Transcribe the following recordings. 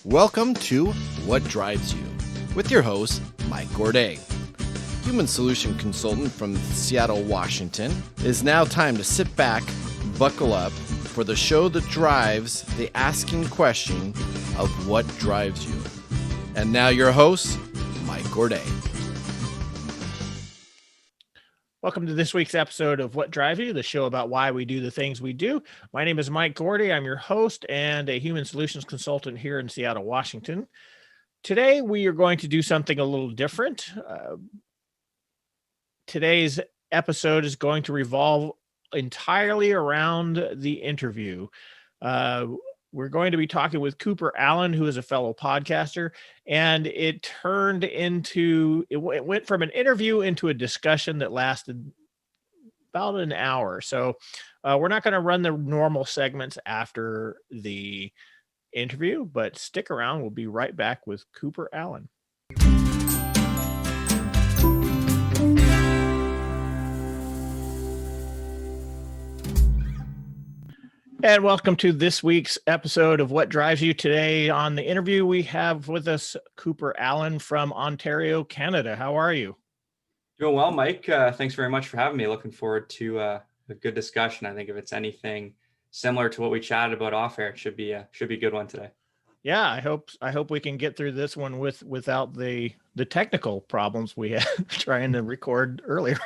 Welcome to What Drives You with your host, Mike Gourdet. Human solution consultant from Seattle, Washington. It is now time to sit back, buckle up for the show that drives the asking question of what drives you. And now your host, Mike Gourdet. Welcome to this week's episode of What Drives You, the show about why we do the things we do. My name is Mike Gourdet. I'm your host and a human solutions consultant here in Seattle, Washington. Today, we are going to do something a little different. Today's episode is going to revolve entirely around the interview. We're going to be talking with Cooper Allen, who is a fellow podcaster, and it went from an interview into a discussion that lasted about an hour. So we're not going to run the normal segments after the interview, but stick around. We'll be right back with Cooper Allen. And welcome to this week's episode of What Drives You. Today on the interview, we have with us Cooper Allen from Ontario, Canada. How are you? Doing well, Mike. Thanks very much for having me. Looking forward to a good discussion. I think if it's anything similar to what we chatted about off air, it should be a good one today. Yeah, I hope we can get through this one without the technical problems we had trying to record earlier.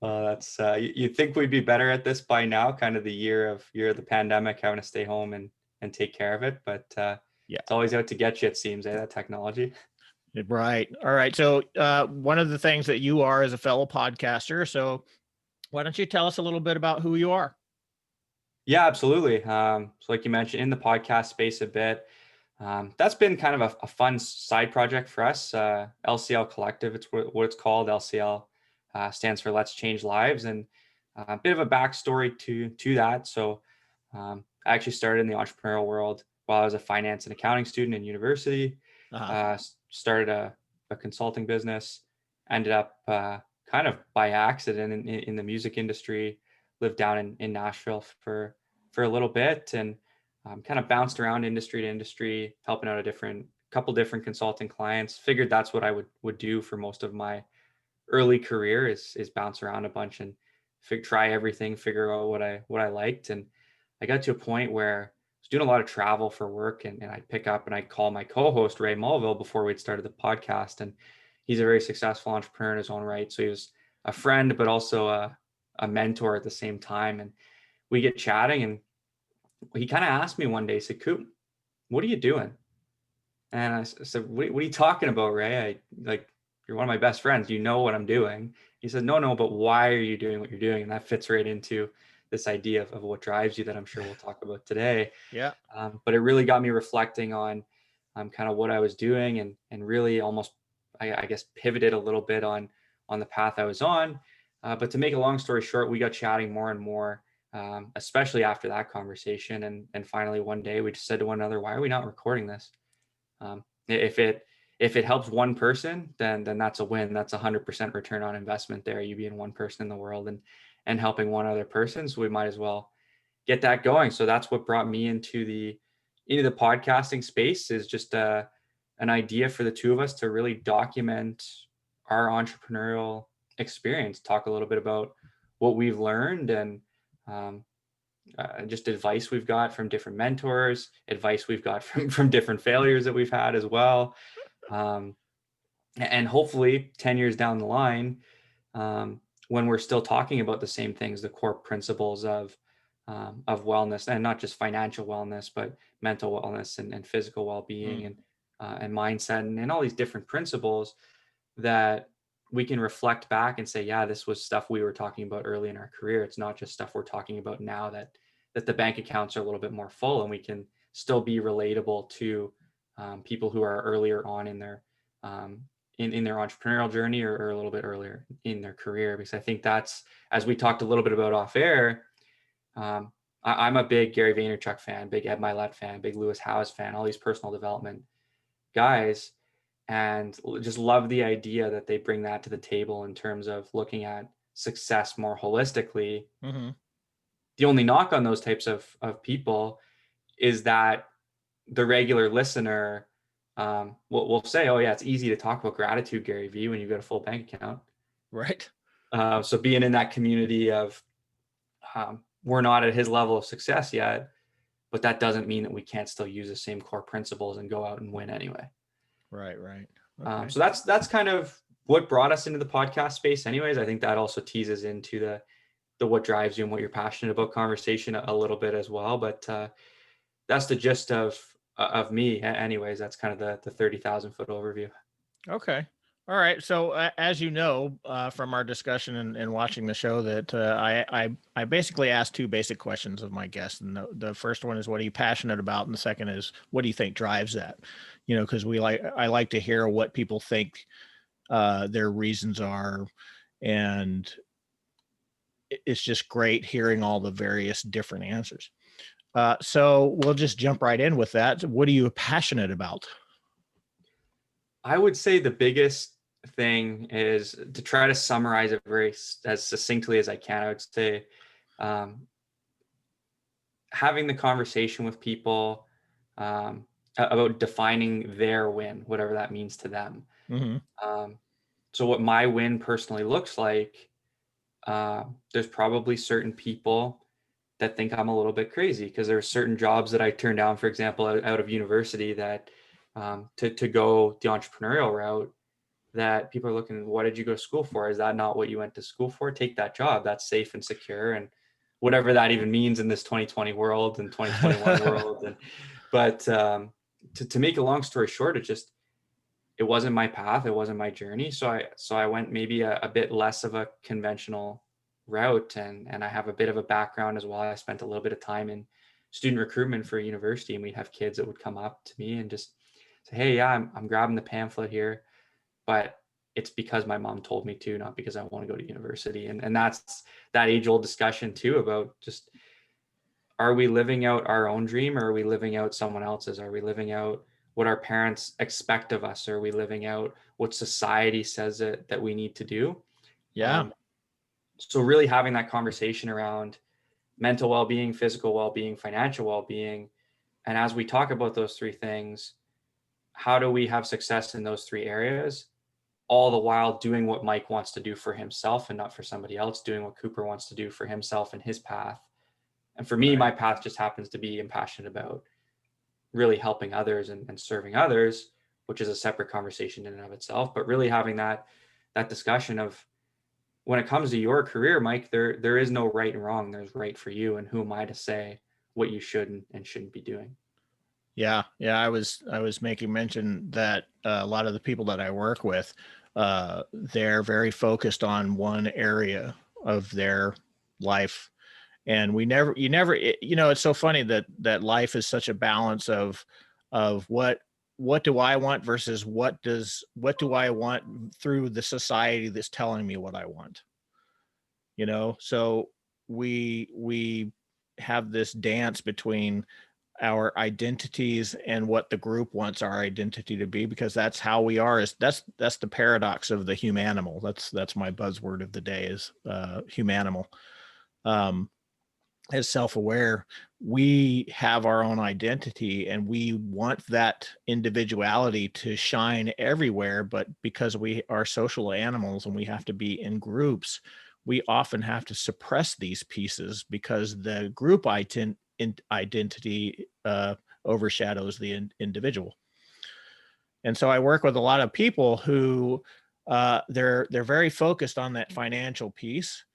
That's you'd think we'd be better at this by now, kind of the year of the pandemic, having to stay home and take care of it. But yeah, it's always out to get you, it seems, that technology. Right. All right. So one of the things that you are is a fellow podcaster. So why don't you tell us a little bit about who you are? Yeah, absolutely. So like you mentioned, in the podcast space a bit, that's been kind of a fun side project for us. LCL Collective, it's what it's called. LCL stands for Let's Change Lives, and a bit of a backstory to that. So I actually started in the entrepreneurial world while I was a finance and accounting student in university. Started a consulting business, ended up kind of by accident in the music industry, lived down in Nashville for a little bit, and kind of bounced around industry to industry, helping out a couple different consulting clients. Figured that's what I would do for most of my early career is bounce around a bunch and try everything, figure out what I liked. And I got to a point where I was doing a lot of travel for work, and I'd pick up and I'd call my co-host Ray Mulville before we'd started the podcast. And he's a very successful entrepreneur in his own right. So he was a friend, but also a mentor at the same time. And we get chatting, and he kind of asked me one day, he said, "Coop, what are you doing?" And I said, what are you talking about, Ray? You're one of my best friends. You know what I'm doing. He said, no, but why are you doing what you're doing? And that fits right into this idea of what drives you that I'm sure we'll talk about today. Yeah. But it really got me reflecting on kind of what I was doing, and really almost, I guess, pivoted a little bit on the path I was on. But to make a long story short, we got chatting more and more, especially after that conversation. And finally, one day we just said to one another, why are we not recording this? If it helps one person, then that's a win. That's 100% return on investment there. You being one person in the world and helping one other person. So we might as well get that going. So that's what brought me into the podcasting space, is just an idea for the two of us to really document our entrepreneurial experience, talk a little bit about what we've learned, and just advice we've got from different mentors, advice we've got from different failures that we've had as well. And hopefully 10 years down the line, when we're still talking about the same things, the core principles of wellness, and not just financial wellness, but mental wellness and physical well-being and mindset and all these different principles, that we can reflect back and say, yeah, this was stuff we were talking about early in our career. It's not just stuff we're talking about now that the bank accounts are a little bit more full, and we can still be relatable to people who are earlier on in their in their entrepreneurial journey, or a little bit earlier in their career. Because I think that's, as we talked a little bit about off air, I'm a big Gary Vaynerchuk fan, big Ed Mylett fan, big Lewis Howes fan, all these personal development guys, and just love the idea that they bring that to the table in terms of looking at success more holistically. Mm-hmm. The only knock on those types of people is that the regular listener will say, oh yeah, it's easy to talk about gratitude, Gary Vee, when you've got a full bank account. Right. So being in that community of we're not at his level of success yet, but that doesn't mean that we can't still use the same core principles and go out and win anyway. Right. Okay. So that's kind of what brought us into the podcast space anyways. I think that also teases into the what drives you and what you're passionate about conversation a little bit as well. But that's the gist of me anyways. That's kind of the 30,000 foot overview. Okay. All right. So as you know, from our discussion and watching the show, that I basically asked two basic questions of my guests, and the first one is, what are you passionate about, and the second is, what do you think drives that? You know, because I like to hear what people think their reasons are, and it's just great hearing all the various different answers. So we'll just jump right in with that. What are you passionate about? I would say the biggest thing is to try to summarize it as succinctly as I can. I would say having the conversation with people about defining their win, whatever that means to them. Mm-hmm. So what my win personally looks like, there's probably certain people that think I'm a little bit crazy because there are certain jobs that I turned down, for example, out of university that to go the entrepreneurial route, that people are looking, what did you go to school for? Is that not what you went to school for? Take that job. That's safe and secure. And whatever that even means in this 2020 world and 2021 world. But to make a long story short, it wasn't my path. It wasn't my journey. So I went maybe a bit less of a conventional route. And I have a bit of a background as well. I spent a little bit of time in student recruitment for a university, and we'd have kids that would come up to me and just say, hey, yeah, I'm grabbing the pamphlet here, but it's because my mom told me to, not because I want to go to university. And that's that age old discussion too, about just, are we living out our own dream, or are we living out someone else's? Are we living out what our parents expect of us? Are we living out what society says that we need to do? Yeah. So really having that conversation around mental well-being, physical well-being, financial well-being. And as we talk about those three things, how do we have success in those three areas, all the while doing what Mike wants to do for himself and not for somebody else, doing what Cooper wants to do for himself and his path. And for me, Right. my path just happens to be, I'm passionate about really helping others and serving others, which is a separate conversation in and of itself. But really having that discussion of, when it comes to your career, Mike, there is no right and wrong. There's right for you. And who am I to say what you should and shouldn't be doing? Yeah. I was making mention that a lot of the people that I work with, they're very focused on one area of their life, and it's so funny that life is such a balance of what do I want versus what do I want through the society that's telling me what I want. So we have this dance between our identities and what the group wants our identity to be, because that's how we are. That's the paradox of the humanimal. That's my buzzword of the day, is humanimal. As self-aware, we have our own identity and we want that individuality to shine everywhere, but because we are social animals and we have to be in groups, we often have to suppress these pieces because the group identity overshadows the individual. And so I work with a lot of people who they're very focused on that financial piece,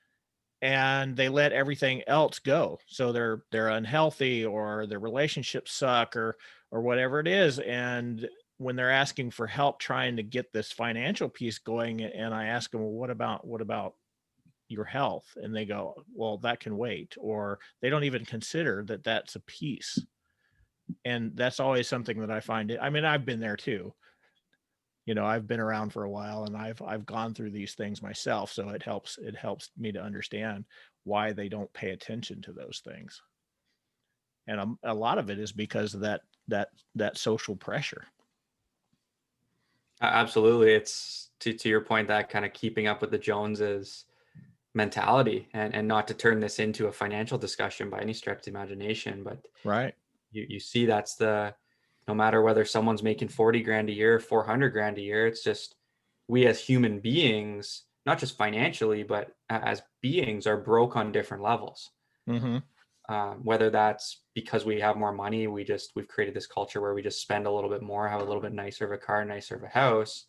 and they let everything else go. So they're unhealthy, or their relationships suck, or whatever it is. And when they're asking for help trying to get this financial piece going, and I ask them, well, what about your health? And they go, well, that can wait, or they don't even consider that that's a piece. And that's always something that I find. I mean, I've been there too. I've been around for a while, and I've gone through these things myself. So it helps me to understand why they don't pay attention to those things. And a lot of it is because of that social pressure. Absolutely. It's to your point, that kind of keeping up with the Joneses mentality, and not to turn this into a financial discussion by any stretch of the imagination, but Right. you see that's the no matter whether someone's making 40 grand a year, 400 grand a year. It's just, we as human beings, not just financially, but as beings, are broke on different levels. Mm-hmm. Whether that's because we have more money, we've created this culture where we just spend a little bit more, have a little bit nicer of a car, nicer of a house.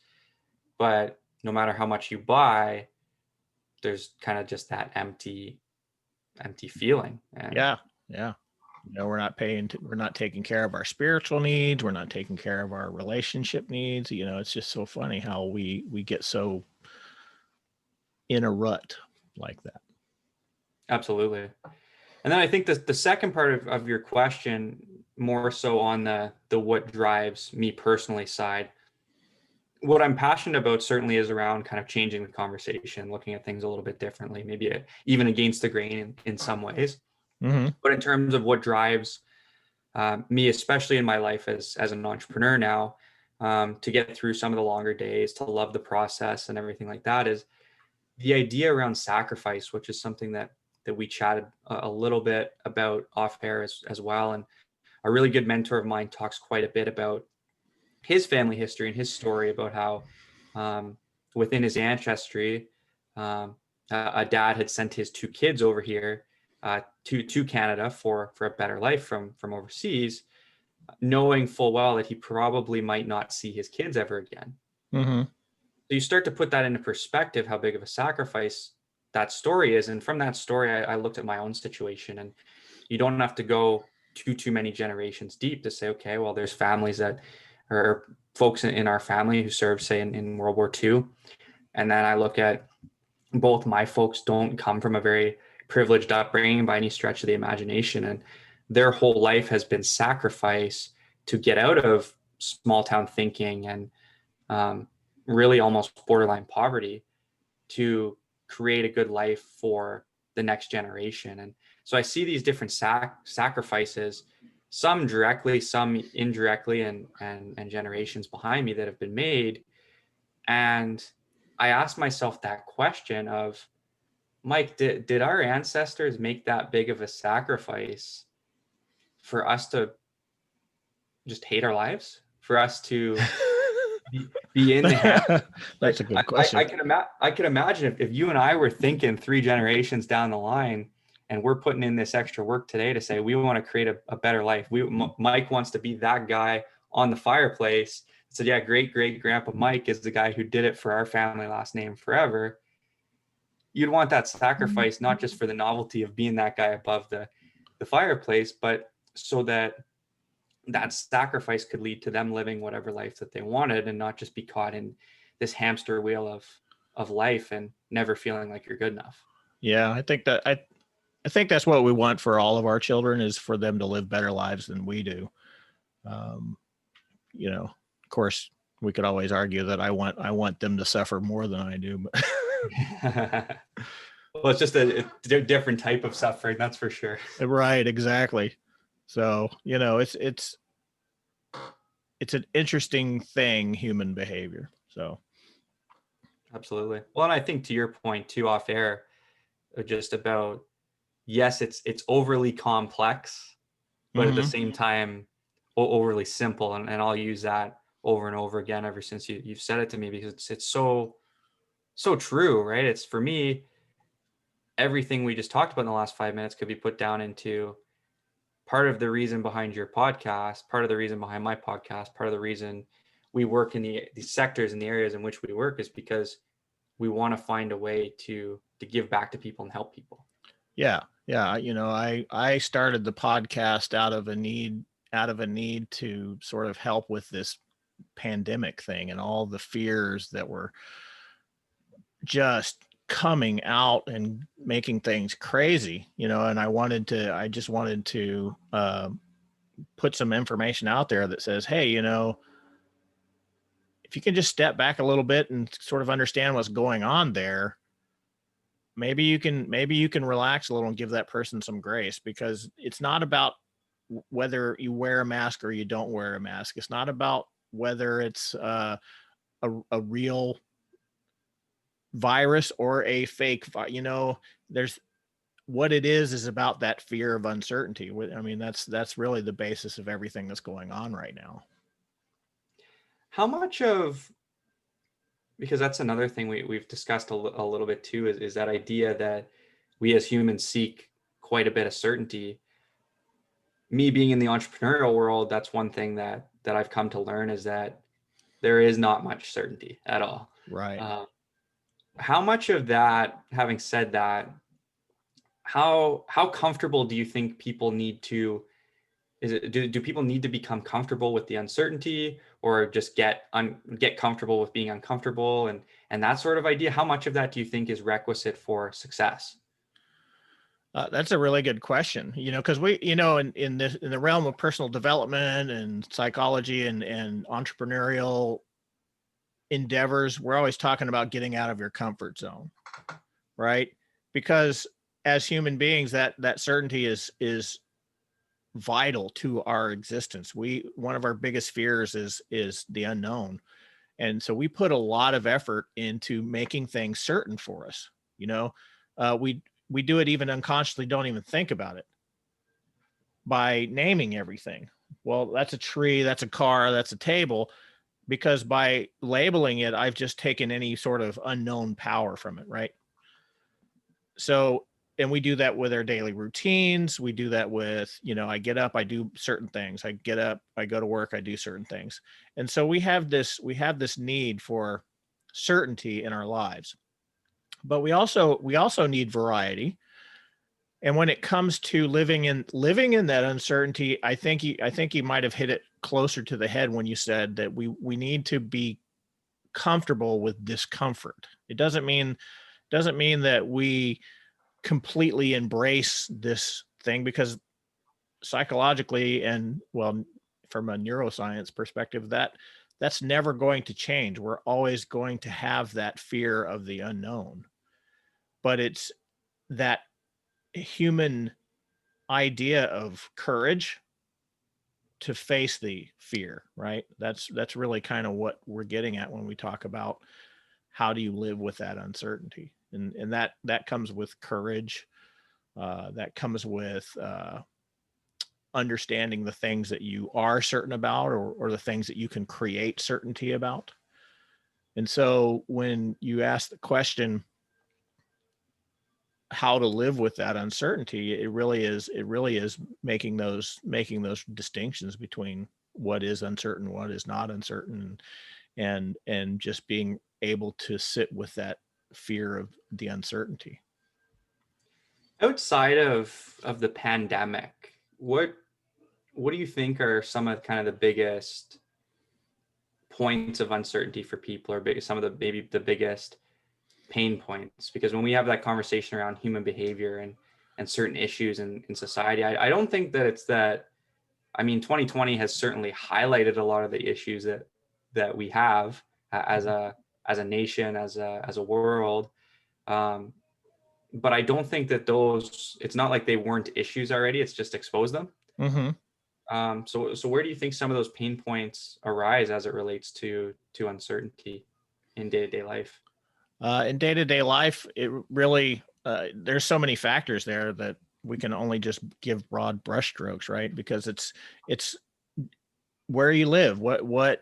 But no matter how much you buy, there's kind of just that empty feeling. And Yeah. We're not taking care of our spiritual needs. We're not taking care of our relationship needs. It's just so funny how we get so in a rut like that. Absolutely. And then I think the second part of your question, more so on the what drives me personally side, what I'm passionate about certainly is around kind of changing the conversation, looking at things a little bit differently, maybe even against the grain in some ways. Mm-hmm. But in terms of what drives me, especially in my life as an entrepreneur now, to get through some of the longer days, to love the process and everything like that, is the idea around sacrifice, which is something that we chatted a little bit about off air as well. And a really good mentor of mine talks quite a bit about his family history and his story about how within his ancestry, a dad had sent his two kids over here to Canada for a better life from overseas, knowing full well that he probably might not see his kids ever again. Mm-hmm. So you start to put that into perspective, how big of a sacrifice that story is. And from that story, I looked at my own situation, and you don't have to go too many generations deep to say, okay, well, there's families that or folks in our family who served, say, in World War II. And then I look at both my folks don't come from a very privileged upbringing by any stretch of the imagination. And their whole life has been sacrifice to get out of small town thinking and really almost borderline poverty to create a good life for the next generation. And so I see these different sacrifices, some directly, some indirectly, and generations behind me that have been made. And I asked myself that question of, Mike, did our ancestors make that big of a sacrifice for us to just hate our lives, for us to be in the hand? That's a good question. I can imagine if you and I were thinking 3 generations down the line, and we're putting in this extra work today to say we want to create a better life. Mike wants to be that guy on the fireplace. So yeah, great grandpa Mike is the guy who did it for our family last name forever. You'd want that sacrifice, not just for the novelty of being that guy above the fireplace, but so that sacrifice could lead to them living whatever life that they wanted, and not just be caught in this hamster wheel of life and never feeling like you're good enough. Yeah, I think that's what we want for all of our children, is for them to live better lives than we do. Of course, we could always argue that I want them to suffer more than I do, but well, it's just a different type of suffering, that's for sure. Right, exactly. So, it's an interesting thing, human behavior. So absolutely. Well, and I think to your point too off air, just about, yes, it's overly complex, but at the same time overly simple. And I'll use that over and over again ever since you've said it to me, because it's so true, right? It's, for me, everything we just talked about in the last 5 minutes could be put down into part of the reason behind your podcast, part of the reason behind my podcast, part of the reason we work in the sectors and the areas in which we work is because we want to find a way to give back to people and help people. Yeah. I started the podcast out of a need to sort of help with this pandemic thing and all the fears that were just coming out and making things crazy, and I just wanted to put some information out there that says, hey, if you can just step back a little bit and sort of understand what's going on there, maybe you can relax a little and give that person some grace, because it's not about whether you wear a mask or you don't wear a mask. It's not about whether it's a real virus or a fake, there's, what it is about that fear of uncertainty. I mean, that's really the basis of everything that's going on right now. How much of, because that's another thing we've discussed a little bit too, is that idea that we as humans seek quite a bit of certainty. Me being in the entrepreneurial world, that's one thing that I've come to learn, is that there is not much certainty at all. Right. How much of that, having said that, how comfortable do you think people need to, do people need to become comfortable with the uncertainty, or just get comfortable with being uncomfortable, and that sort of idea? How much of that do you think is requisite for success? That's a really good question, because in the realm of personal development and psychology and entrepreneurial endeavors, we're always talking about getting out of your comfort zone, right? Because as human beings, that certainty is vital to our existence. One of our biggest fears is the unknown. And so we put a lot of effort into making things certain for us. We do it even unconsciously, don't even think about it, by naming everything. Well, that's a tree, that's a car, that's a table, because by labeling it, I've just taken any sort of unknown power from it, right? So, and we do that with our daily routines. We do that with, I get up, I do certain things. I get up, I go to work, I do certain things. And so we have this need for certainty in our lives. But we also need variety. And when it comes to living in that uncertainty, I think you might have hit it closer to the head when you said that we need to be comfortable with discomfort. It doesn't mean that we completely embrace this thing, because psychologically and, well, from a neuroscience perspective, that's never going to change. We're always going to have that fear of the unknown. But it's that human idea of courage to face the fear, right? That's really kind of what we're getting at when we talk about how do you live with that uncertainty. And that comes with courage. That comes with understanding the things that you are certain about, or the things that you can create certainty about. And so when you ask the question, how to live with that uncertainty, it really is making those distinctions between what is uncertain, what is not uncertain, and just being able to sit with that fear of the uncertainty. Outside of the pandemic, what do you think are some of kind of the biggest points of uncertainty for people, or some of the maybe the biggest pain points? Because when we have that conversation around human behavior and certain issues in society, I don't think that it's that. I mean, 2020 has certainly highlighted a lot of the issues that we have as a nation, as a world. But I don't think that it's not like they weren't issues already. It's just exposed them. Mm-hmm. So where do you think some of those pain points arise as it relates to uncertainty in day-to-day life? In day-to-day life, it really, there's so many factors there that we can only just give broad brushstrokes, right? Because it's where you live, what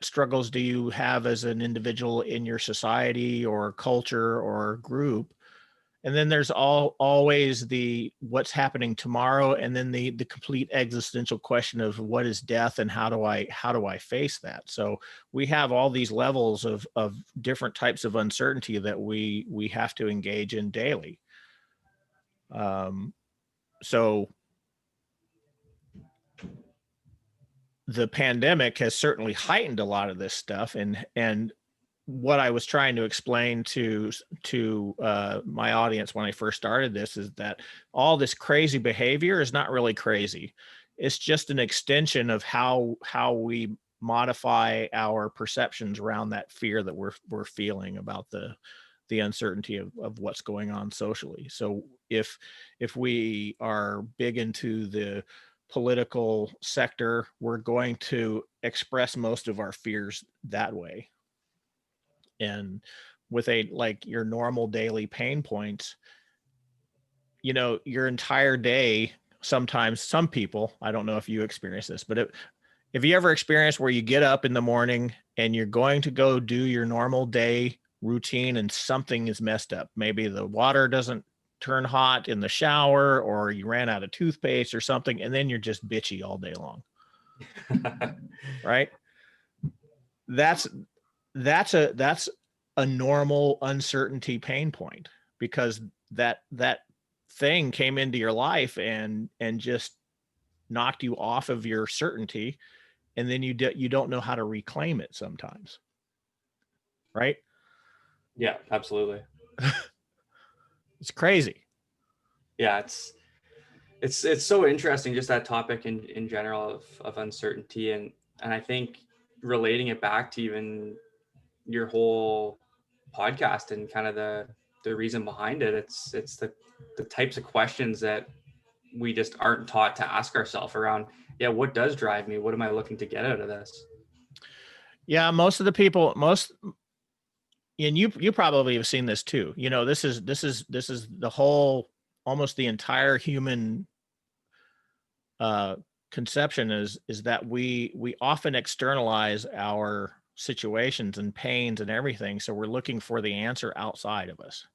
struggles do you have as an individual in your society or culture or group. And then there's always the what's happening tomorrow, and then the complete existential question of what is death and how do I face that. So we have all these levels of different types of uncertainty that we have to engage in daily. So the pandemic has certainly heightened a lot of this stuff, and what I was trying to explain to my audience when I first started this is that all this crazy behavior is not really crazy. It's just an extension of how we modify our perceptions around that fear that we're feeling about the uncertainty of what's going on socially. So if we are big into the political sector, we're going to express most of our fears that way. And with like your normal daily pain points, your entire day, sometimes some people, I don't know if you experience this, but Have you ever experienced where you get up in the morning and you're going to go do your normal day routine and something is messed up? Maybe the water doesn't turn hot in the shower, or you ran out of toothpaste or something, and then you're just bitchy all day long, right? That's a normal uncertainty pain point, because that thing came into your life and just knocked you off of your certainty, and then you don't know how to reclaim it sometimes, right? Yeah, absolutely. It's crazy. Yeah, it's so interesting, just that topic in general of uncertainty, and I think relating it back to even your whole podcast and kind of the reason behind it, it's the types of questions that we just aren't taught to ask ourselves around, yeah, what does drive me, what am I looking to get out of this? Yeah, most of the people, and you probably have seen this too. This is the whole, almost the entire human uh conception is that we often externalize our situations and pains and everything, so we're looking for the answer outside of us,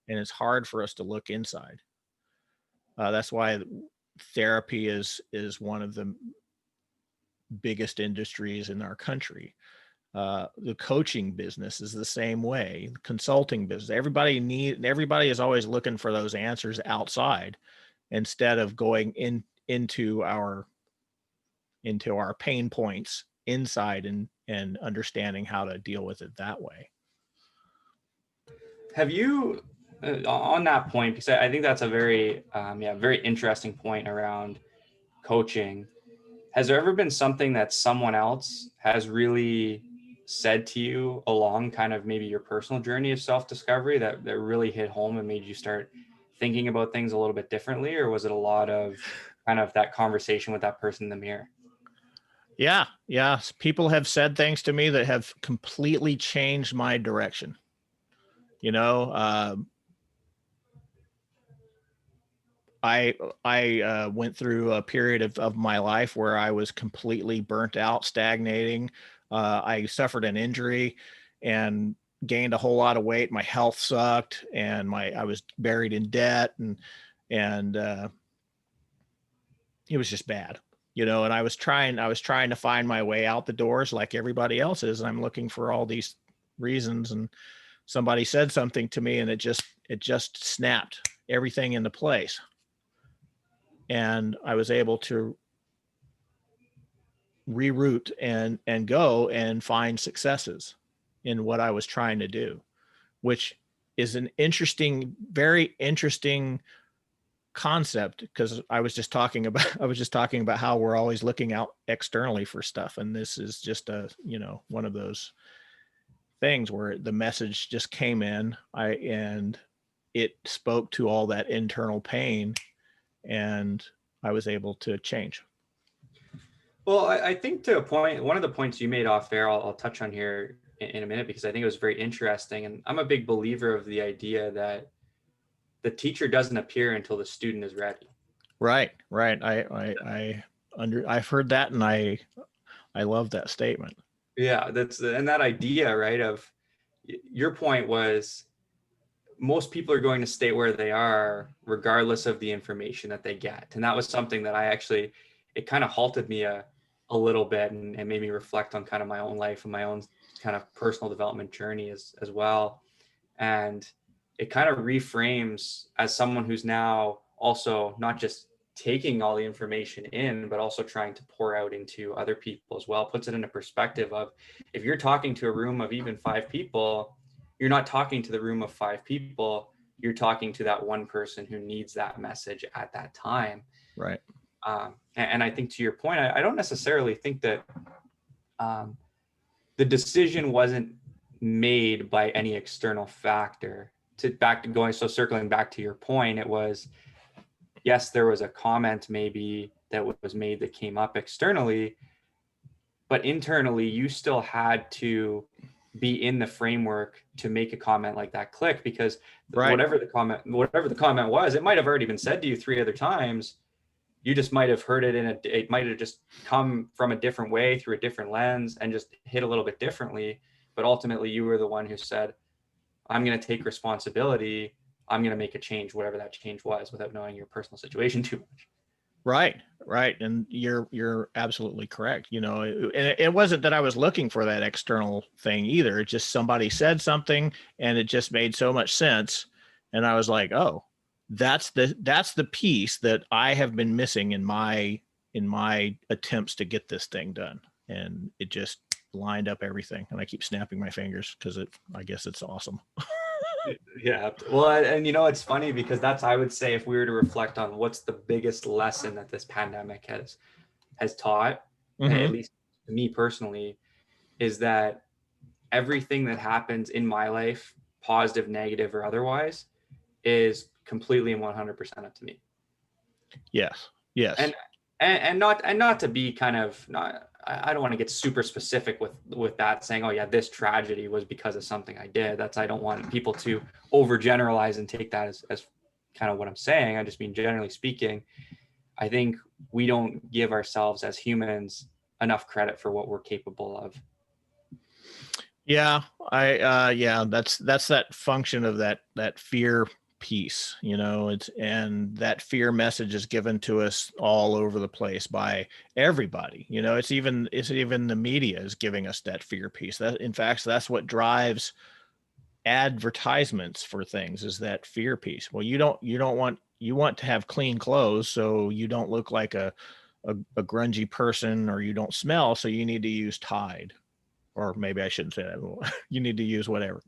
and it's hard for us to look inside. That's why therapy is one of the biggest industries in our country. The coaching business is the same way. The consulting business, everybody is always looking for those answers outside, instead of going into our pain points inside, and understanding how to deal with it that way. Have you, on that point, because I think that's a very very interesting point around coaching, has there ever been something that someone else has really said to you along kind of maybe your personal journey of self-discovery that really hit home and made you start thinking about things a little bit differently? Or was it a lot of kind of that conversation with that person in the mirror? Yeah, yeah. People have said things to me that have completely changed my direction. You know, I went through a period of my life where I was completely burnt out, stagnating. I suffered an injury and gained a whole lot of weight. My health sucked, and I was buried in debt, and it was just bad. And I was trying to find my way out the doors like everybody else is. And I'm looking for all these reasons, and somebody said something to me, and it just snapped everything into place. And I was able to reroute and go and find successes in what I was trying to do, which is an interesting, very interesting concept, because I was just talking about how we're always looking out externally for stuff, and this is just one of those things where the message just came in, and it spoke to all that internal pain, and I was able to change. Well, I think to a point, one of the points you made off air, I'll touch on here in a minute, because I think it was very interesting. And I'm a big believer of the idea that the teacher doesn't appear until the student is ready. Right. I've heard that, and I love that statement. Yeah, and that idea, right, of your point was most people are going to stay where they are regardless of the information that they get. And that was something that it kind of halted me a little bit, and made me reflect on kind of my own life and my own kind of personal development journey as well. And it kind of reframes, as someone who's now also not just taking all the information in, but also trying to pour out into other people as well, puts it in a perspective of, if you're talking to a room of even 5 people, you're not talking to the room of 5 people, you're talking to that one person who needs that message at that time. Right. And I think, to your point, I don't necessarily think that the decision wasn't made by any external factor. Circling back to your point, it was, yes, there was a comment maybe that was made that came up externally, but internally you still had to be in the framework to make a comment like that click, because right. whatever the comment was, it might have already been said to you 3 other times. You just might have heard it it might have just come from a different way through a different lens and just hit a little bit differently. But ultimately you were the one who said, I'm going to take responsibility. I'm going to make a change, whatever that change was, without knowing your personal situation too much. Right. And you're absolutely correct. And it wasn't that I was looking for that external thing either. It's just somebody said something and it just made so much sense. And I was like, oh, that's the piece that I have been missing in my attempts to get this thing done. And it just lined up everything. And I keep snapping my fingers because I guess it's awesome. Yeah. Well, and it's funny because I would say, if we were to reflect on what's the biggest lesson that this pandemic has taught, Mm-hmm. at least to me personally, is that everything that happens in my life, positive, negative, or otherwise, is completely and 100% up to me. Yes. And not to be kind of not. I don't want to get super specific with that, saying, oh yeah, this tragedy was because of something I did. I don't want people to overgeneralize and take that as kind of what I'm saying. I just mean, generally speaking, I think we don't give ourselves as humans enough credit for what we're capable of. Yeah, that's that function of that fear piece, and that fear message is given to us all over the place by everybody. It's even the media is giving us that fear piece. That, in fact, that's what drives advertisements for things, is that fear piece. Well, you want to have clean clothes so you don't look like a grungy person, or you don't smell, so you need to use Tide. Or maybe I shouldn't say that. You need to use whatever,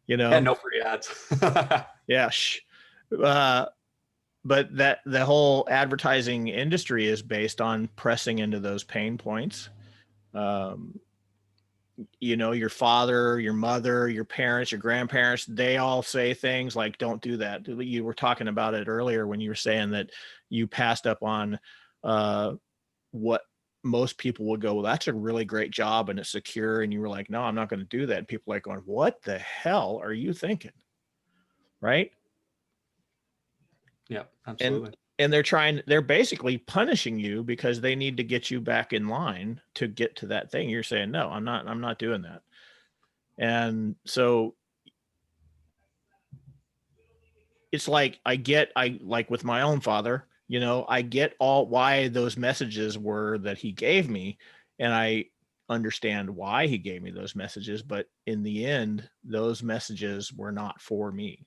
Yeah, no free ads. Yeah. But that the whole advertising industry is based on pressing into those pain points. Your father, your mother, your parents, your grandparents, they all say things like, don't do that. You were talking about it earlier when you were saying that you passed up on what most people would go, well, that's a really great job and it's secure. And you were like, no, I'm not going to do that. And people are like going, what the hell are you thinking? Right. Yeah, absolutely. And they're basically punishing you because they need to get you back in line to get to that thing. You're saying, no, I'm not doing that. And so it's like, I like with my own father, I get all why those messages were that he gave me, and I understand why he gave me those messages, but in the end, those messages were not for me.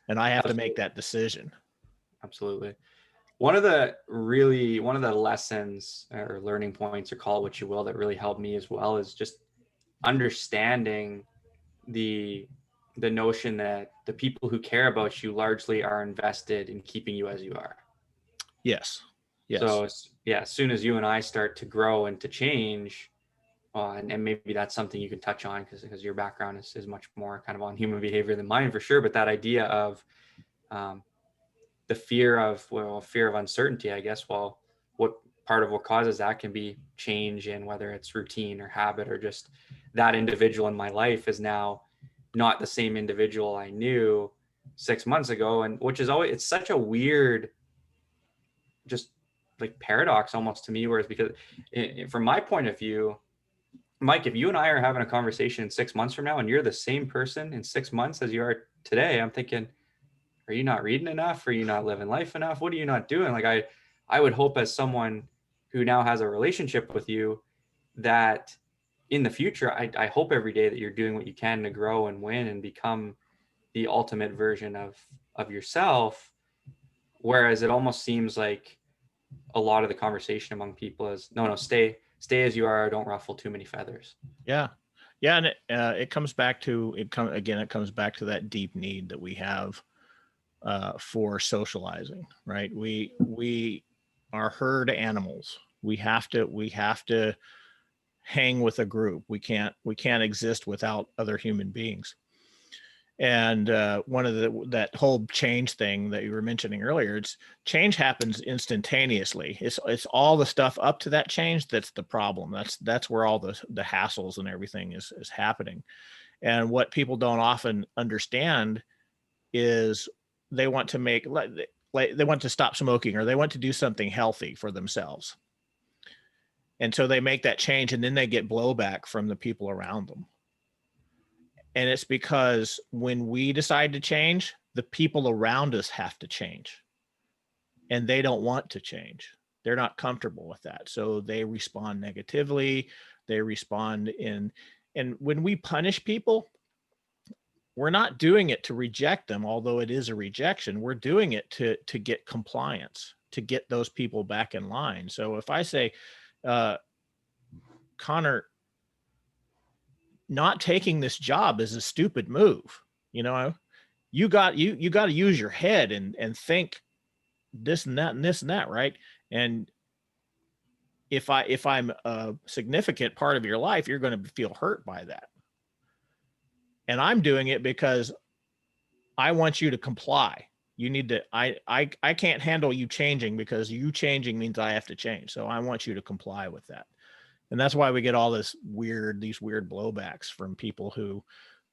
And I have to make that decision. Absolutely. One of the lessons or learning points, or call it what you will, that really helped me as well is just understanding the notion that the people who care about you largely are invested in keeping you as you are. Yes. So yeah, as soon as you and I start to grow and to change, and maybe that's something you can touch on because your background is much more kind of on human behavior than mine for sure. But that idea of the fear of uncertainty, I guess. Well, what part of what causes that can be change in whether it's routine or habit, or just that individual in my life is now not the same individual I knew 6 months ago. And which is always, it's such a weird, just like paradox almost to me, whereas because from my point of view, Mike, if you and I are having a conversation 6 months from now and you're the same person in 6 months as you are today, I'm thinking, are you not reading enough? Are you not living life enough? What are you not doing? Like I would hope, as someone who now has a relationship with you, that in the future, I hope every day that you're doing what you can to grow and win and become the ultimate version of yourself. Whereas it almost seems like a lot of the conversation among people is, no, stay as you are. Don't ruffle too many feathers. Yeah. And it comes back to that deep need that we have for socializing, right? We are herd animals. We have to hang with a group. We can't exist without other human beings. And one of that whole change thing that you were mentioning earlier, it's change happens instantaneously. It's all the stuff up to that change that's the problem. That's where all the hassles and everything is happening. And what people don't often understand is they want to make, like they want to stop smoking, or they want to do something healthy for themselves. And so they make that change, and then they get blowback from the people around them. And it's because when we decide to change, the people around us have to change, and they don't want to change. They're not comfortable with that. So they respond negatively. They respond and when we punish people, we're not doing it to reject them, although it is a rejection. We're doing it to get compliance, to get those people back in line. So if I say, Connor, not taking this job is a stupid move, you got to use your head and think this and that and this and that, right? And if I'm a significant part of your life, you're going to feel hurt by that. And I'm doing it because I want you to comply. You need to, I can't handle you changing, because you changing means I have to change. So I want you to comply with that. And that's why we get all these weird blowbacks from people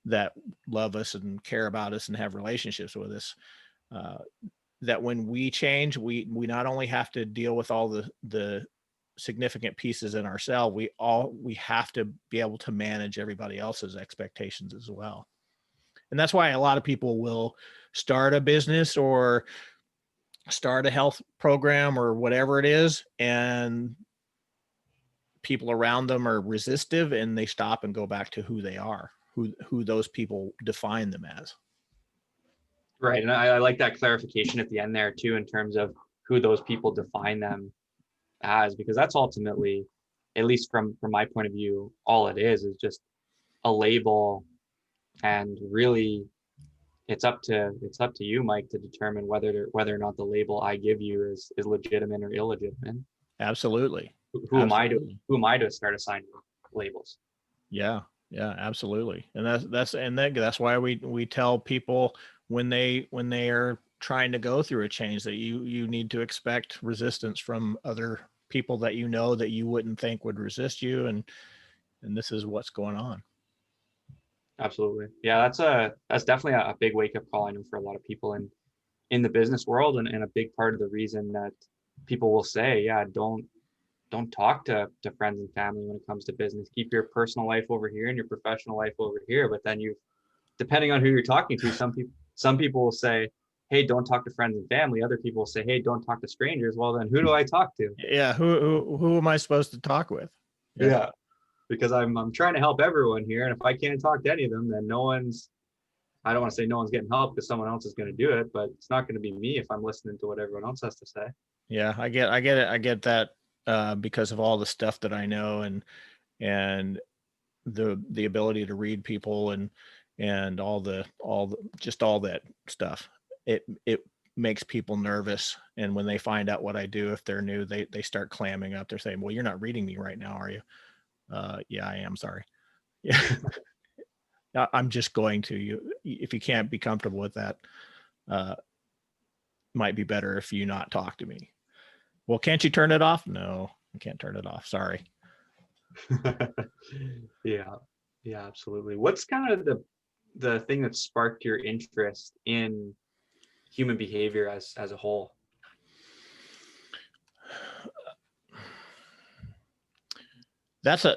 that love us and care about us and have relationships with us. That when we change, we not only have to deal with all the significant pieces in ourselves, we have to be able to manage everybody else's expectations as well. And that's why a lot of people will start a business or start a health program or whatever it is, and people around them are resistive, and they stop and go back to who they are, who those people define them as. Right. And I like that clarification at the end there too, in terms of who those people define them as, because that's ultimately, at least from my point of view, all it is just a label. And really it's up to you, Mike, to determine whether or not the label I give you is legitimate or illegitimate. Absolutely. Who am I to start assigning labels? Yeah, absolutely. And that's why we tell people when they are trying to go through a change that you need to expect resistance from other people that that you wouldn't think would resist you, and this is what's going on. Absolutely. Yeah, that's definitely a big wake-up call, I know, for a lot of people in the business world, and a big part of the reason that people will say, yeah, don't talk to friends and family when it comes to business. Keep your personal life over here and your professional life over here. But then depending on who you're talking to, some people will say, hey, don't talk to friends and family. Other people will say, hey, don't talk to strangers. Well, then who do I talk to? Yeah, who am I supposed to talk with? Yeah, because I'm trying to help everyone here, and if I can't talk to any of them, then I don't want to say no one's getting help, because someone else is going to do it, but it's not going to be me if I'm listening to what everyone else has to say. Yeah, I get it. I get that, because of all the stuff that I know, and the ability to read people and all that stuff. It makes people nervous. And when they find out what I do, if they're new, they start clamming up. They're saying, well, you're not reading me right now, are you? Yeah, I am. Sorry. Yeah. I'm just going to you. If you can't be comfortable with that, might be better if you not talk to me. Well, can't you turn it off? No, I can't turn it off. Sorry. Yeah, absolutely. What's kind of the thing that sparked your interest in human behavior as a whole? There's a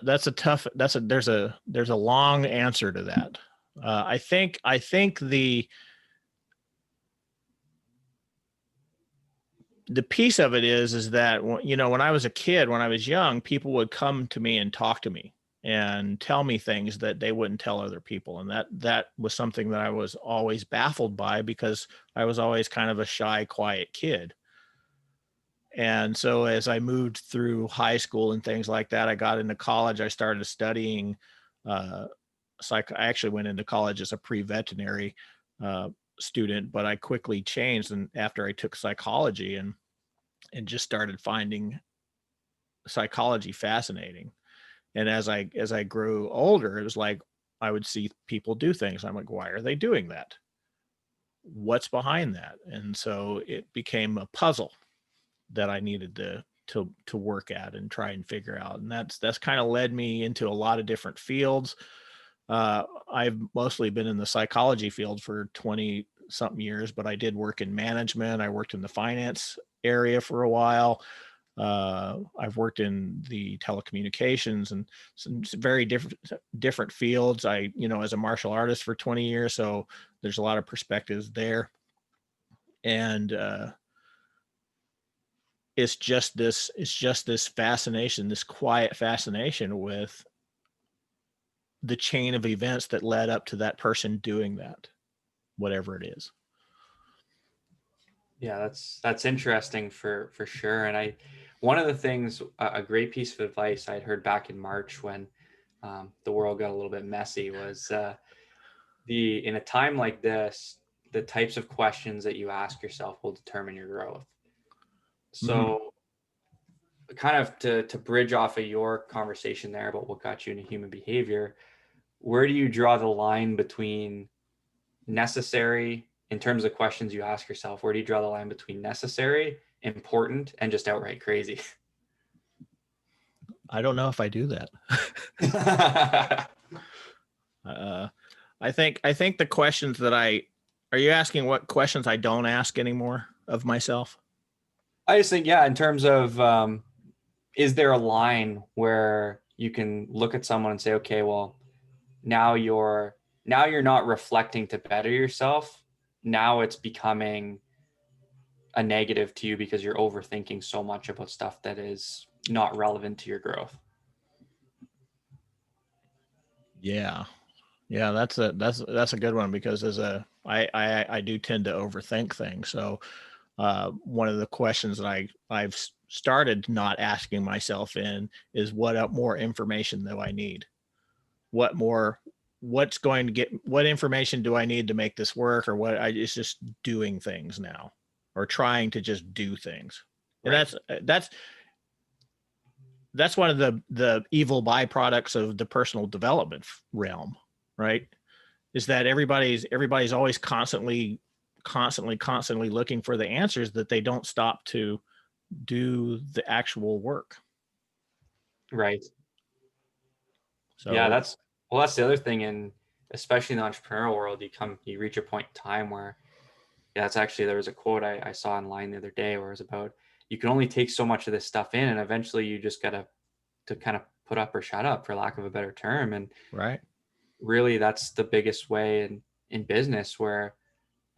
long answer to that. I think the piece of it is that, when I was a kid, when I was young, people would come to me and talk to me and tell me things that they wouldn't tell other people. And that was something that I was always baffled by, because I was always kind of a shy, quiet kid. And so as I moved through high school and things like that, I got into college, I started studying I actually went into college as a pre-veterinary student, but I quickly changed. And after I took psychology and just started finding psychology fascinating. And as I grew older, it was like, I would see people do things. I'm like, why are they doing that? What's behind that? And so it became a puzzle that I needed to work at and try and figure out. And that's kind of led me into a lot of different fields. I've mostly been in the psychology field for something years, but I did work in management. I worked in the finance area for a while. I've worked in the telecommunications and some very different fields. I, as a martial artist for 20 years, so there's a lot of perspectives there. And it's just this fascination, this quiet fascination with the chain of events that led up to that person doing that, whatever it is. Yeah, that's interesting for sure. And one of the things, a great piece of advice I'd heard back in March when the world got a little bit messy was in a time like this, the types of questions that you ask yourself will determine your growth. So kind of to bridge off of your conversation there about what got you into human behavior, where do you draw the line between necessary in terms of questions you ask yourself? Where do you draw the line between necessary, important, and just outright crazy? I don't know if I do that. I think the questions that are you asking what questions I don't ask anymore of myself? I just think, yeah, in terms of, is there a line where you can look at someone and say, okay, well, now you're not reflecting to better yourself. Now it's becoming a negative to you because you're overthinking so much about stuff that is not relevant to your growth. Yeah. That's a good one, because I do tend to overthink things. So one of the questions that I've started not asking myself is what more information do I need? What information do I need to make this work? Or it's just doing things now, or trying to just do things. And Right. that's one of the evil byproducts of the personal development realm, right? Is that everybody's always constantly looking for the answers, that they don't stop to do the actual work. Right. Yeah, So that's the other thing, and especially in the entrepreneurial world, you reach a point in time where, yeah, it's actually, there was a quote I saw online the other day where it was about, you can only take so much of this stuff in, and eventually you just gotta to kind of put up or shut up, for lack of a better term. And right. really, that's the biggest way in business, where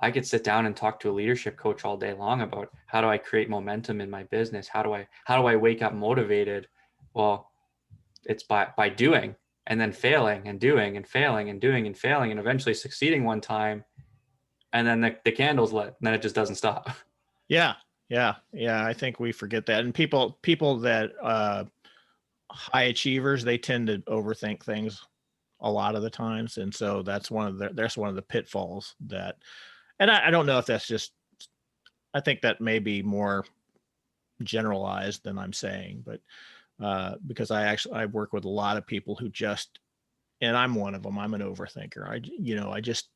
I could sit down and talk to a leadership coach all day long about how do I create momentum in my business? How do I wake up motivated? Well, it's by doing, and then failing and doing and failing and doing and failing, and eventually succeeding one time, and then the candle's lit, and then it just doesn't stop. Yeah. I think we forget that. And people that high achievers, they tend to overthink things a lot of the times. And so that's one of the pitfalls that, and I don't know if that's just, I think that may be more generalized than I'm saying, but because I work with a lot of people who just, and I'm one of them, I'm an overthinker. I just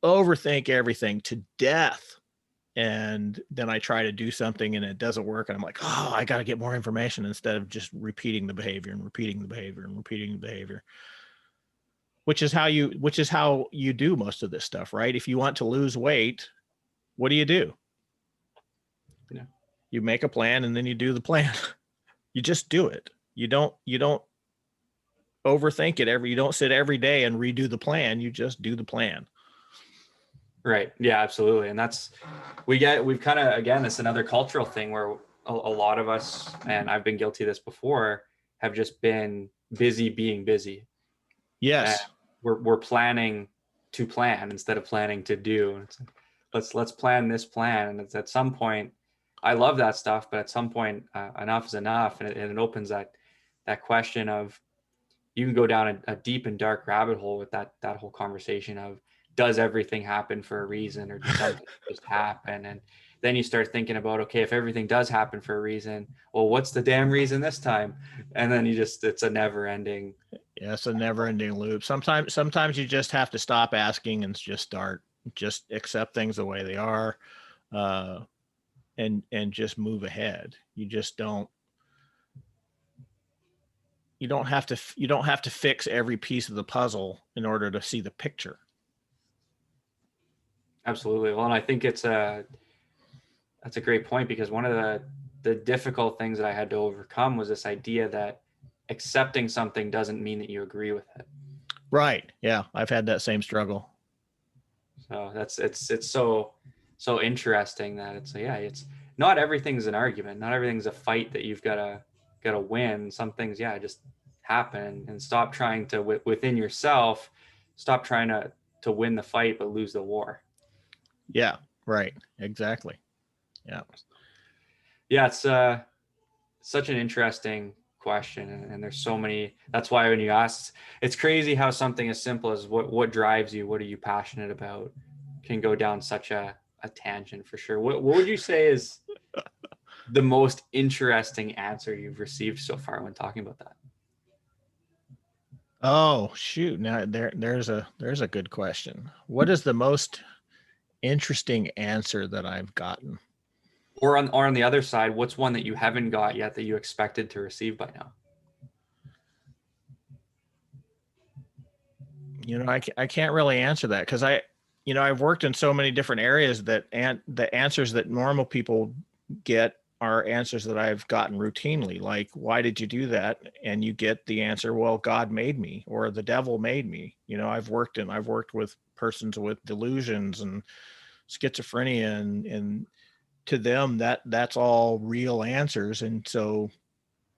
overthink everything to death. And then I try to do something and it doesn't work. And I'm like, oh, I got to get more information, instead of just repeating the behavior and repeating the behavior and repeating the behavior, which is how you do most of this stuff, right? If you want to lose weight, what do? Yeah. You make a plan and then you do the plan. You just do it. You don't overthink it you don't sit every day and redo the plan. You just do the plan. Right. Yeah, absolutely. And we've kind of, again, it's another cultural thing where a lot of us, and I've been guilty of this before, have just been busy being busy. And Yes. we're planning to plan instead of planning to do. And it's like, let's plan this plan. And it's at some point, I love that stuff, but at some point, enough is enough. And it opens that question of, you can go down a deep and dark rabbit hole with that whole conversation of, does everything happen for a reason, or does something just happen? And then you start thinking about, okay, if everything does happen for a reason, well, what's the damn reason this time? And then it's a never ending. Yeah, it's a never ending loop. Sometimes you just have to stop asking and just accept things the way they are, and just move ahead. You don't have to fix every piece of the puzzle in order to see the picture. Absolutely. Well, and I think that's a great point, because one of the difficult things that I had to overcome was this idea that accepting something doesn't mean that you agree with it. Right. Yeah. I've had that same struggle. So it's so interesting that it's not everything's an argument, not everything's a fight that you've gotta win. Some things, just happen, and stop trying to within yourself, stop trying to win the fight but lose the war. Yeah. Right. Exactly. Yeah. Yeah, it's such an interesting question, and there's so many. That's why when you ask, it's crazy how something as simple as what drives you, what are you passionate about, can go down such a tangent for sure. What would you say is the most interesting answer you've received so far when talking about that? Oh, shoot. Now there's a good question. What is the most interesting answer that I've gotten? Or on the other side, what's one that you haven't got yet that you expected to receive by now? I can't really answer that because I've worked in so many different areas that the answers that normal people get are answers that I've gotten routinely. Like, why did you do that? And you get the answer, well, God made me, or the devil made me. I've worked with persons with delusions and schizophrenia, and to them that's all real answers. And so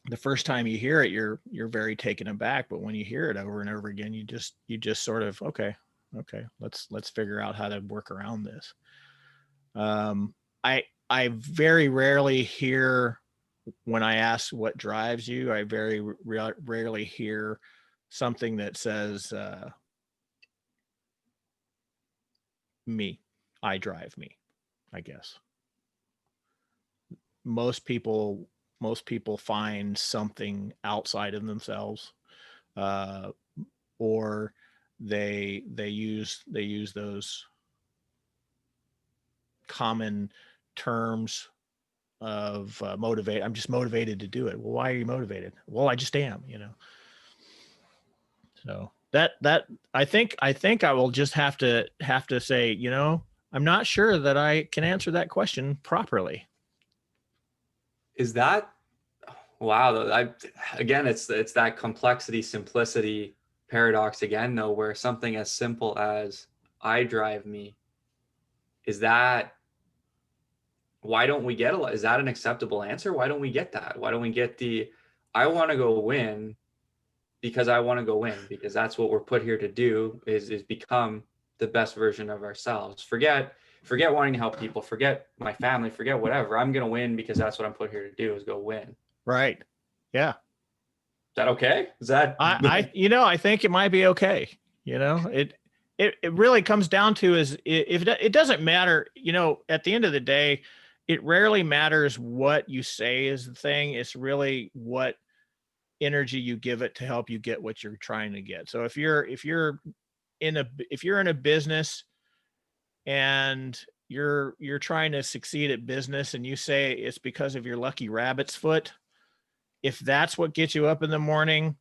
the first time you hear it, you're very taken aback, but when you hear it over and over again, you just sort of, okay, let's figure out how to work around this. I very rarely hear, when I ask what drives you, I very rarely hear something that says me, I drive me. I guess most people find something outside of themselves, uh, or they use those common terms of motivate. I'm just motivated to do it. Well, why are you motivated? Well, I just am. So that I think I will just have to say, I'm not sure that I can answer that question properly. Is that wow? Again, it's that complexity simplicity paradox again, though, where something as simple as I drive me, is that, why don't we get is that an acceptable answer? Why don't we get that? Why don't we get the I want to go win because I want to go win, because that's what we're put here to do, is become the best version of ourselves. Forget wanting to help people, forget my family, forget whatever. I'm going to win because that's what I'm put here to do, is go win. Right. Yeah. Is that okay? Is that I think it might be okay. It really comes down to is, if it doesn't matter, at the end of the day, it rarely matters what you say is the thing. It's really what energy you give it to help you get what you're trying to get. So if you're in a business and you're trying to succeed at business, and you say it's because of your lucky rabbit's foot, if that's what gets you up in the morning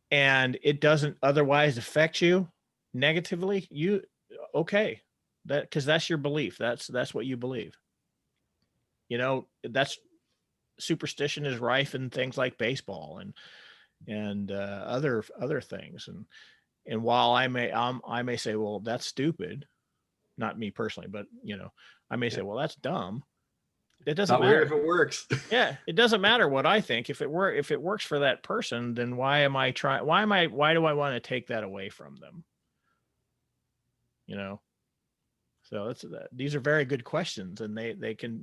and it doesn't otherwise affect you negatively, okay, because that's your belief. That's what you believe. That's superstition is rife in things like baseball and other things. And while I may say, well, that's stupid, not me personally, but I may say, well, that's dumb. It doesn't matter if it works. Yeah, it doesn't matter what I think. If it works for that person, then why do I want to take that away from them? So these are very good questions, and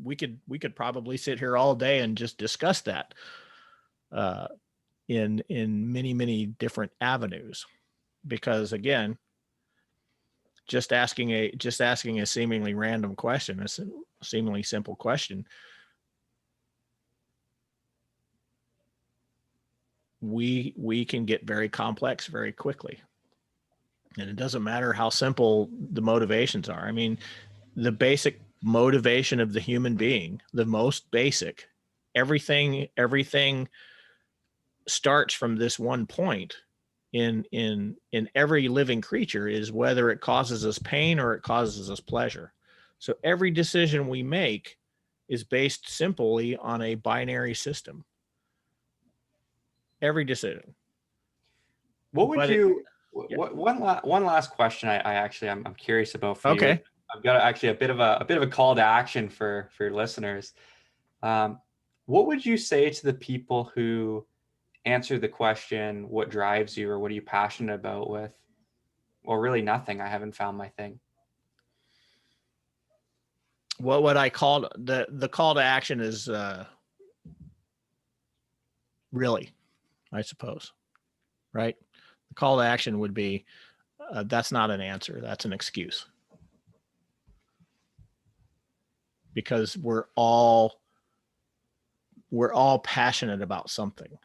we could probably sit here all day and just discuss that in many, many different avenues, because again, just asking a seemingly random question, a seemingly simple question, we can get very complex very quickly. And it doesn't matter how simple the motivations are. I mean, the basic motivation of the human being, the most basic, everything starts from this one point. in every living creature is whether it causes us pain or it causes us pleasure. So every decision we make is based simply on a binary system. Every decision. What would But it, you? yeah. One last question. I'm curious about for you. Okay. I've got actually a bit of a call to action for your listeners. What would you say to the people who answer the question, "What drives you?" or "What are you passionate about?" with, "Well, really nothing. I haven't found my thing." What would I call the call to action is really, I suppose, right? The call to action would be that's not an answer. That's an excuse. Because we're all passionate about something.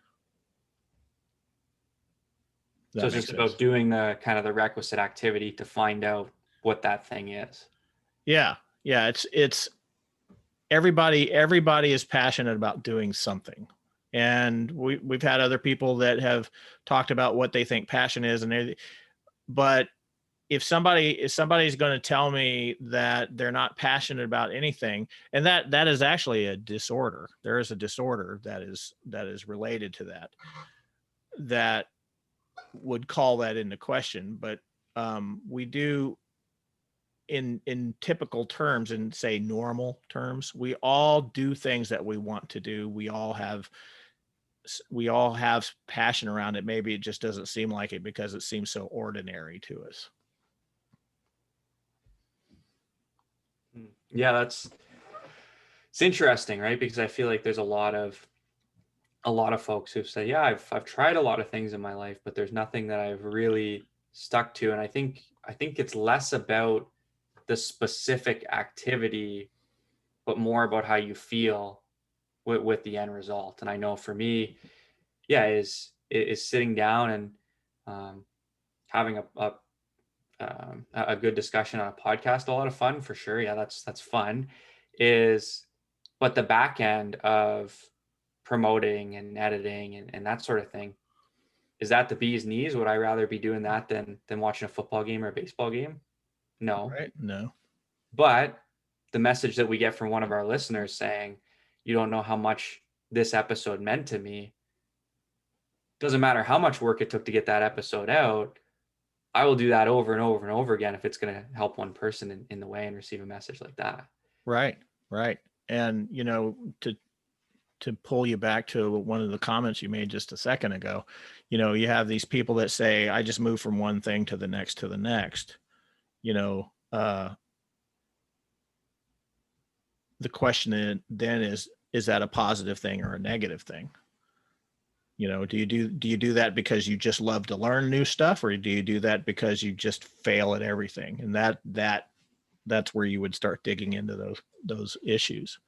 So it's just about doing the kind of the requisite activity to find out what that thing is. Yeah. It's everybody is passionate about doing something. And we've had other people that have talked about what they think passion is, but if somebody's going to tell me that they're not passionate about anything, and that is actually a disorder. There is a disorder that is related to that would call that into question. But we do, in typical terms, and say normal terms, we all do things that we want to do. We all have passion around it. Maybe it just doesn't seem like it because it seems so ordinary to us. Yeah, it's interesting, right? Because I feel like there's a lot of folks who've said, yeah, I've tried a lot of things in my life, but there's nothing that I've really stuck to. And I think it's less about the specific activity, but more about how you feel with the end result. And I know for me, yeah, is sitting down and having a good discussion on a podcast a lot of fun for sure. Yeah, that's fun. But the back end of promoting and editing and that sort of thing, is that the bee's knees? Would I rather be doing that than watching a football game or a baseball game? No. Right? No. But the message that we get from one of our listeners saying, you don't know how much this episode meant to me. Doesn't matter how much work it took to get that episode out. I will do that over and over and over again if it's going to help one person in the way and receive a message like that. Right. And, to pull you back to one of the comments you made just a second ago, you have these people that say, I just move from one thing to the next to the next. The question then is that a positive thing or a negative thing? Do you do that because you just love to learn new stuff, or do you do that because you just fail at everything? And that's where you would start digging into those issues.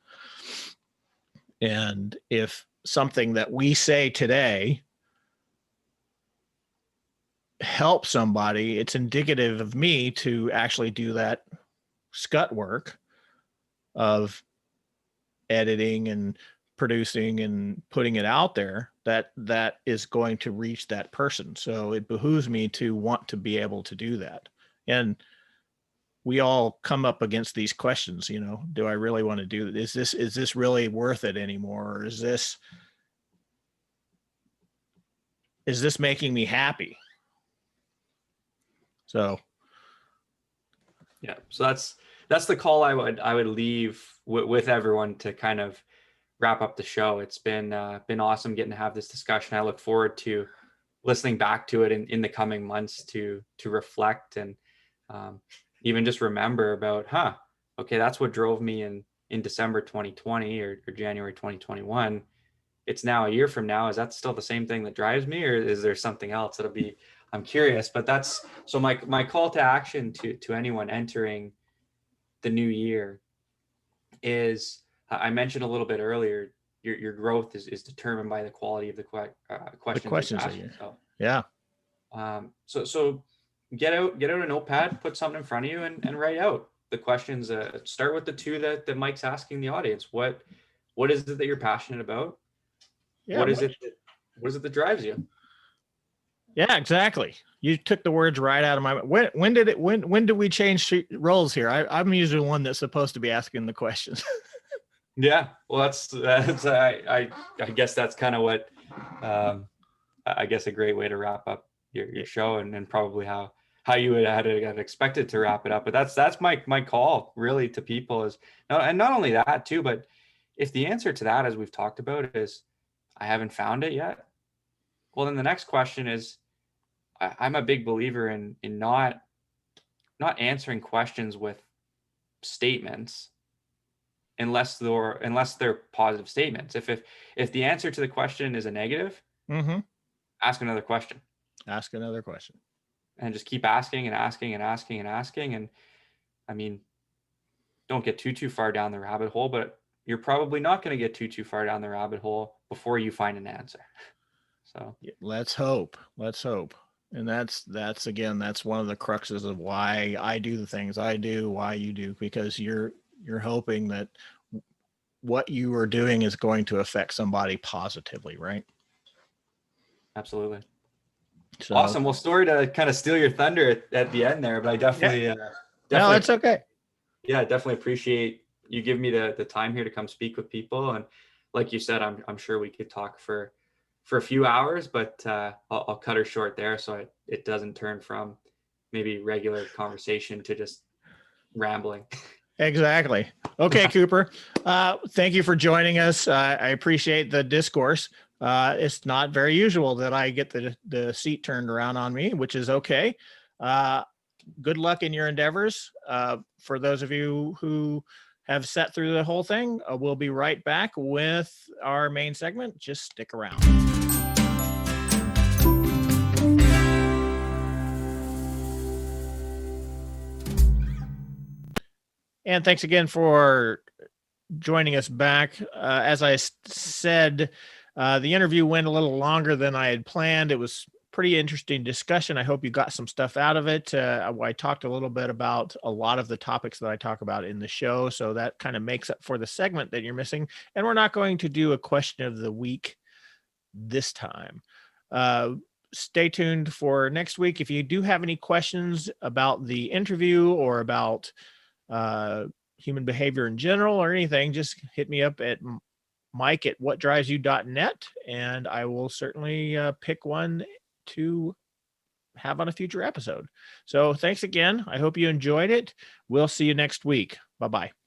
And if something that we say today helps somebody, it's indicative of me to actually do that scut work of editing and producing and putting it out there, that is going to reach that person. So it behooves me to want to be able to do that. And we all come up against these questions, do I really want to do this? Is this really worth it anymore? Or is this making me happy? So yeah, so that's the call I would leave with everyone to kind of wrap up the show. It's been awesome getting to have this discussion. I look forward to listening back to it in the coming months to reflect and even just remember about, okay, that's what drove me in December 2020 or January 2021. It's now a year from now. Is that still the same thing that drives me, or is there something else? I'm curious. But that's so my call to action to anyone entering the new year is, I mentioned a little bit earlier, your growth is determined by the quality of the questions you ask yourself. Yeah. So get out a notepad, put something in front of you, and write out the questions. Start with the two that Mike's asking the audience. What is it that you're passionate about? Yeah. What is it that drives you? Yeah, exactly. You took the words right out of my mouth. When did we change roles here? I'm usually one that's supposed to be asking the questions. Yeah, well, that's I guess that's kind of what I guess a great way to wrap up your show, and probably how you would have expected to wrap it up. But that's my call really to people is and not only that too, but if the answer to that, as we've talked about, is I haven't found it yet, well, then the next question is I'm a big believer in not answering questions with statements unless they're positive statements. If the answer to the question is a negative, Mm-hmm. ask another question. Ask another question. And just keep asking and asking and asking and asking. And I mean, don't get too far down the rabbit hole, but you're probably not going to get too far down the rabbit hole before you find an answer. So let's hope. And that's one of the cruxes of why I do the things I do, why you do, because you're hoping that what you are doing is going to affect somebody positively, right? Absolutely. So, awesome. Well, sorry to kind of steal your thunder at the end there, but I definitely, no, it's okay. Yeah, definitely appreciate you giving me the time here to come speak with people. And like you said, I'm sure we could talk for a few hours, but I'll cut her short there so it doesn't turn from maybe regular conversation to just rambling. Exactly. Okay, Cooper. Thank you for joining us. I appreciate the discourse. It's not very usual that I get the seat turned around on me, which is okay. Good luck in your endeavors. For those of you who have sat through the whole thing, we'll be right back with our main segment. Just stick around. And thanks again for joining us back. As I said, the interview went a little longer than I had planned. It was pretty interesting discussion. I hope you got some stuff out of it. I talked a little bit about a lot of the topics that I talk about in the show. So that kind of makes up for the segment that you're missing. And we're not going to do a question of the week this time. Stay tuned for next week. If you do have any questions about the interview or about human behavior in general or anything, just hit me up at mike@whatdrivesyou.net, and I will certainly pick one to have on a future episode. So thanks again. I hope you enjoyed it. We'll see you next week. Bye-bye.